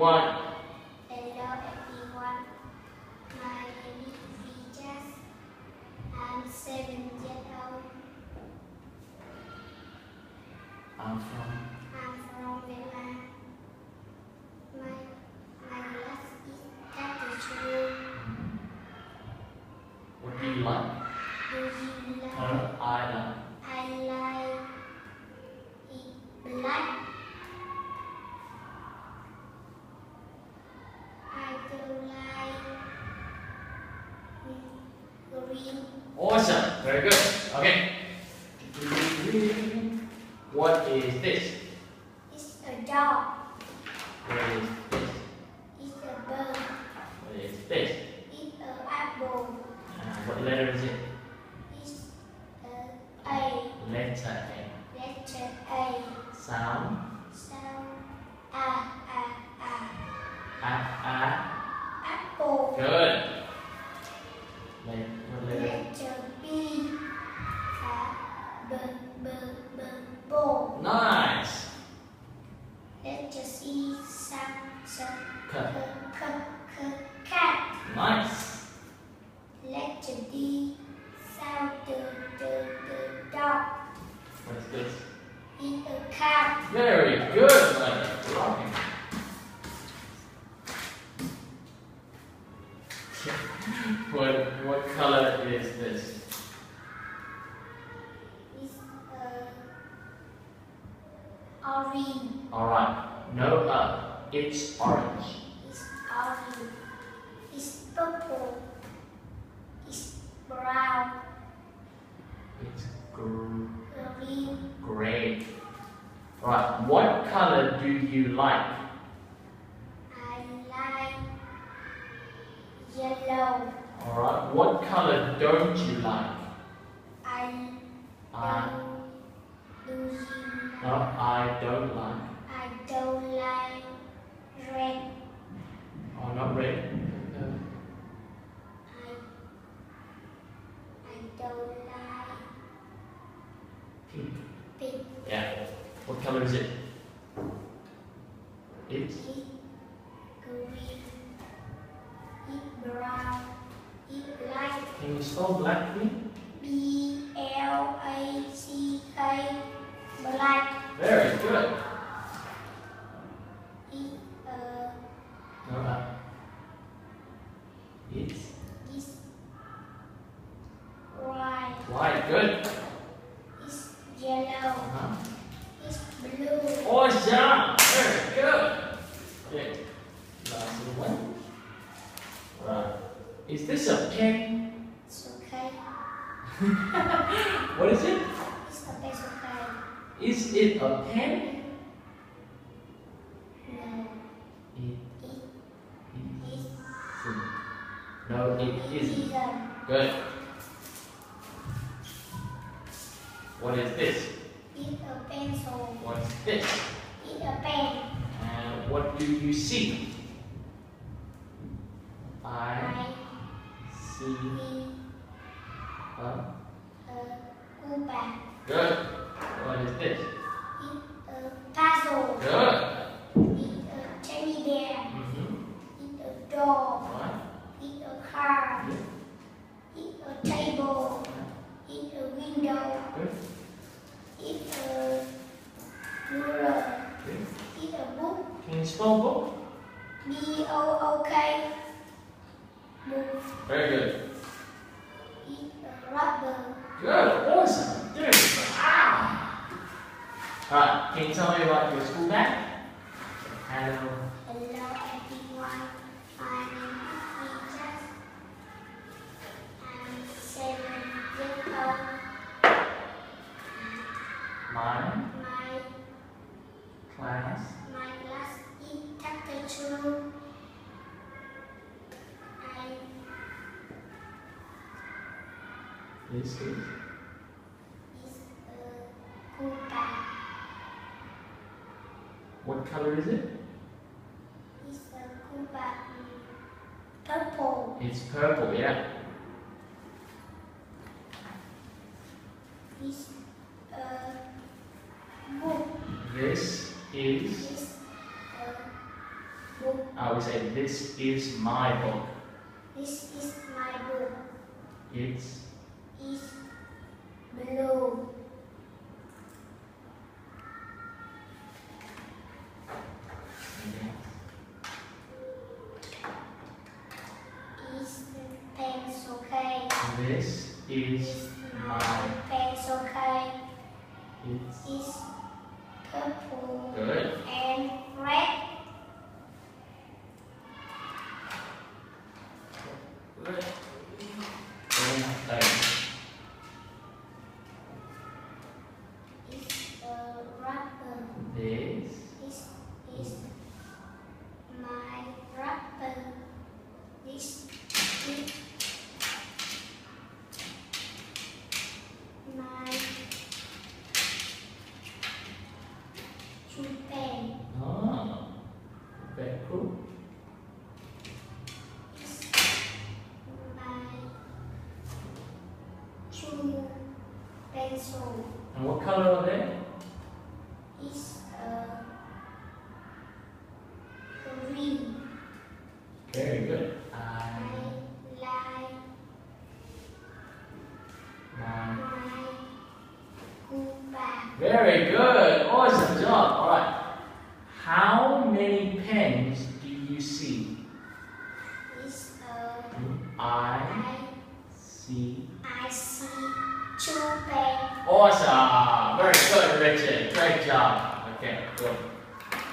everyone. Hello everyone. My name is Vijas. I'm 7 years old. I'm from Vietnam. My class is 32. What do you like? Do you like? I like. I like it black. I don't like green. Awesome. Very good. Okay. What is this? It's a dog. What is this? It's a bird. What is this? It's an apple. What letter is it? It's A. Letter Letter A. A. Sound. Sound A. Apple. Good. What letter? Letter B. Ball. Nice. Letter C. Cut. Cat. Nice. Letter D. Sound dog. What is this? It's a cat. Very good. Like rocking. What color is this? It's orange. Alright. No it's orange. It's orange. It's purple. It's brown. It's Green. gray. Alright. What color do you like? I like yellow. Alright. What color don't you like? I I don't like. I don't like red. Oh, not red. I don't like Pink. pink. Yeah. What color is it? It's It's green. It's brown. It's black. Can you spell black for me? BLACK. Black. Very good. It's No, it's it's white. white. Good. It's yellow. It's blue. Awesome. Very good. Okay. Last one. Right. Is this a pen? It's okay. What is it? It's okay. Is it a pen? No. It It's isn't. No, it isn't. isn't. Good. What is this? It's a pencil. What's this? It's a pen. And what do you see? I I see see a. a Cuba. Good. What is this? It's a puzzle. Good. It's a teddy bear. It's a dog. Right. It's a car. Yeah. It's a table. It's a window. Good. It's a mirror. Good. It's a book. Can you spell book? BOOK. Book. Very good. It's a rubber. Good. Awesome. Dude. Ah. Alright. Can you tell me about your school bag? Hello. Hello everyone. My name is Vijas. I'm 7 years old. My My class class is 32. is Is Cuba. what color is it? Is Cuba purple. It's purple, yeah. Is book. This is Is book. book. We say, this is my book. This is my book. It's It's blue. It's pencil case. This is my. Pencil case. It's It's purple good. and red. Good. Thanks. It's a rubber. This Is my rubber. This is my shoe pen. Very cool. It's my shoe pencil. And what color are they? It's green. Very good. I like My. my school bag. Very good. Awesome job. All right. How many pens do you see? It's I see. I see two pens. Awesome. Very good, Richard. Great job. Okay, good.